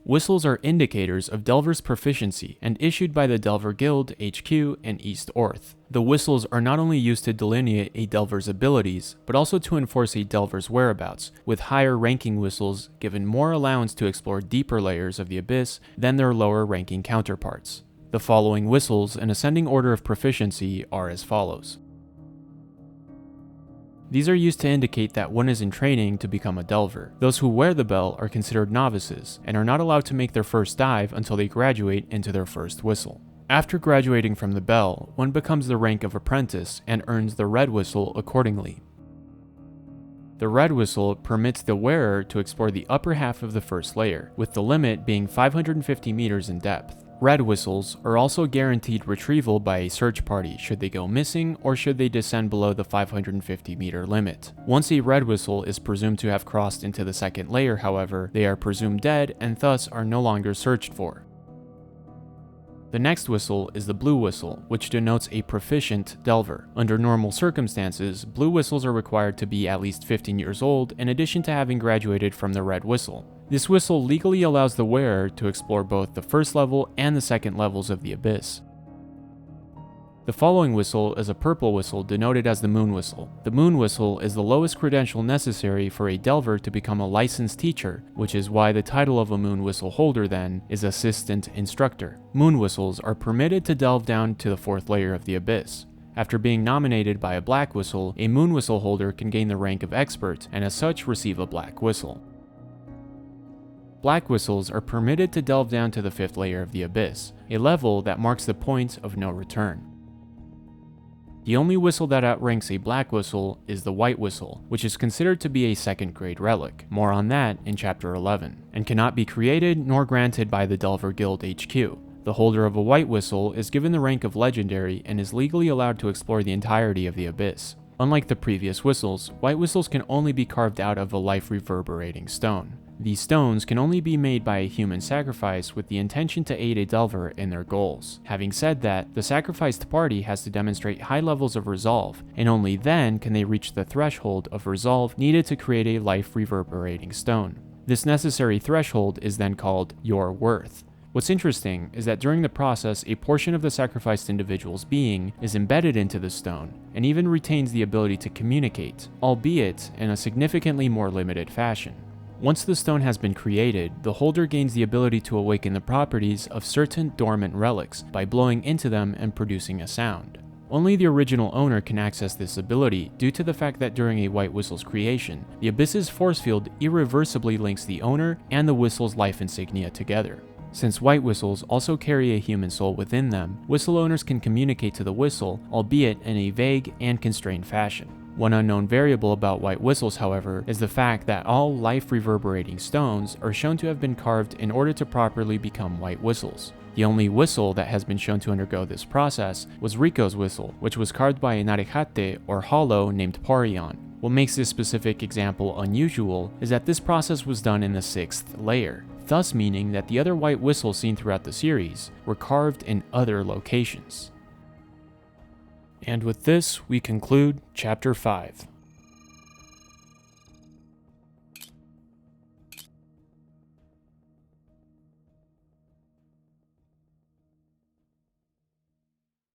Whistles are indicators of Delver's proficiency and issued by the Delver Guild HQ in East Orth. The whistles are not only used to delineate a Delver's abilities, but also to enforce a Delver's whereabouts, with higher ranking whistles given more allowance to explore deeper layers of the Abyss than their lower ranking counterparts. The following whistles in ascending order of proficiency are as follows. These are used to indicate that one is in training to become a Delver. Those who wear the bell are considered novices and are not allowed to make their first dive until they graduate into their first whistle. After graduating from the bell, one becomes the rank of apprentice and earns the red whistle accordingly. The red whistle permits the wearer to explore the upper half of the first layer, with the limit being 550 meters in depth. Red whistles are also guaranteed retrieval by a search party should they go missing or should they descend below the 550 meter limit. Once a red whistle is presumed to have crossed into the second layer, however, they are presumed dead and thus are no longer searched for. The next whistle is the blue whistle, which denotes a proficient Delver. Under normal circumstances, blue whistles are required to be at least 15 years old in addition to having graduated from the red whistle. This whistle legally allows the wearer to explore both the first level and the second levels of the Abyss. The following whistle is a purple whistle denoted as the moon whistle. The moon whistle is the lowest credential necessary for a Delver to become a licensed teacher, which is why the title of a moon whistle holder then is assistant instructor. Moon whistles are permitted to delve down to the fourth layer of the Abyss. After being nominated by a black whistle, a moon whistle holder can gain the rank of expert and as such receive a black whistle. Black whistles are permitted to delve down to the fifth layer of the Abyss, a level that marks the point of no return. The only whistle that outranks a black whistle is the white whistle, which is considered to be a second grade relic. More on that in Chapter 11, and cannot be created nor granted by the Delver Guild HQ. The holder of a white whistle is given the rank of legendary and is legally allowed to explore the entirety of the Abyss. Unlike the previous whistles, white whistles can only be carved out of a life reverberating stone. These stones can only be made by a human sacrifice with the intention to aid a Delver in their goals. Having said that, the sacrificed party has to demonstrate high levels of resolve, and only then can they reach the threshold of resolve needed to create a life reverberating stone. This necessary threshold is then called your worth. What's interesting is that during the process, a portion of the sacrificed individual's being is embedded into the stone, and even retains the ability to communicate, albeit in a significantly more limited fashion. Once the stone has been created, the holder gains the ability to awaken the properties of certain dormant relics by blowing into them and producing a sound. Only the original owner can access this ability due to the fact that during a white whistle's creation, the Abyss's force field irreversibly links the owner and the whistle's life insignia together. Since white whistles also carry a human soul within them, whistle owners can communicate to the whistle, albeit in a vague and constrained fashion. One unknown variable about white whistles, however, is the fact that all life reverberating stones are shown to have been carved in order to properly become white whistles. The only whistle that has been shown to undergo this process was Rico's whistle, which was carved by a Narihate or hollow named Parion. What makes this specific example unusual is that this process was done in the 6th layer, thus meaning that the other white whistles seen throughout the series were carved in other locations. And with this, we conclude Chapter 5.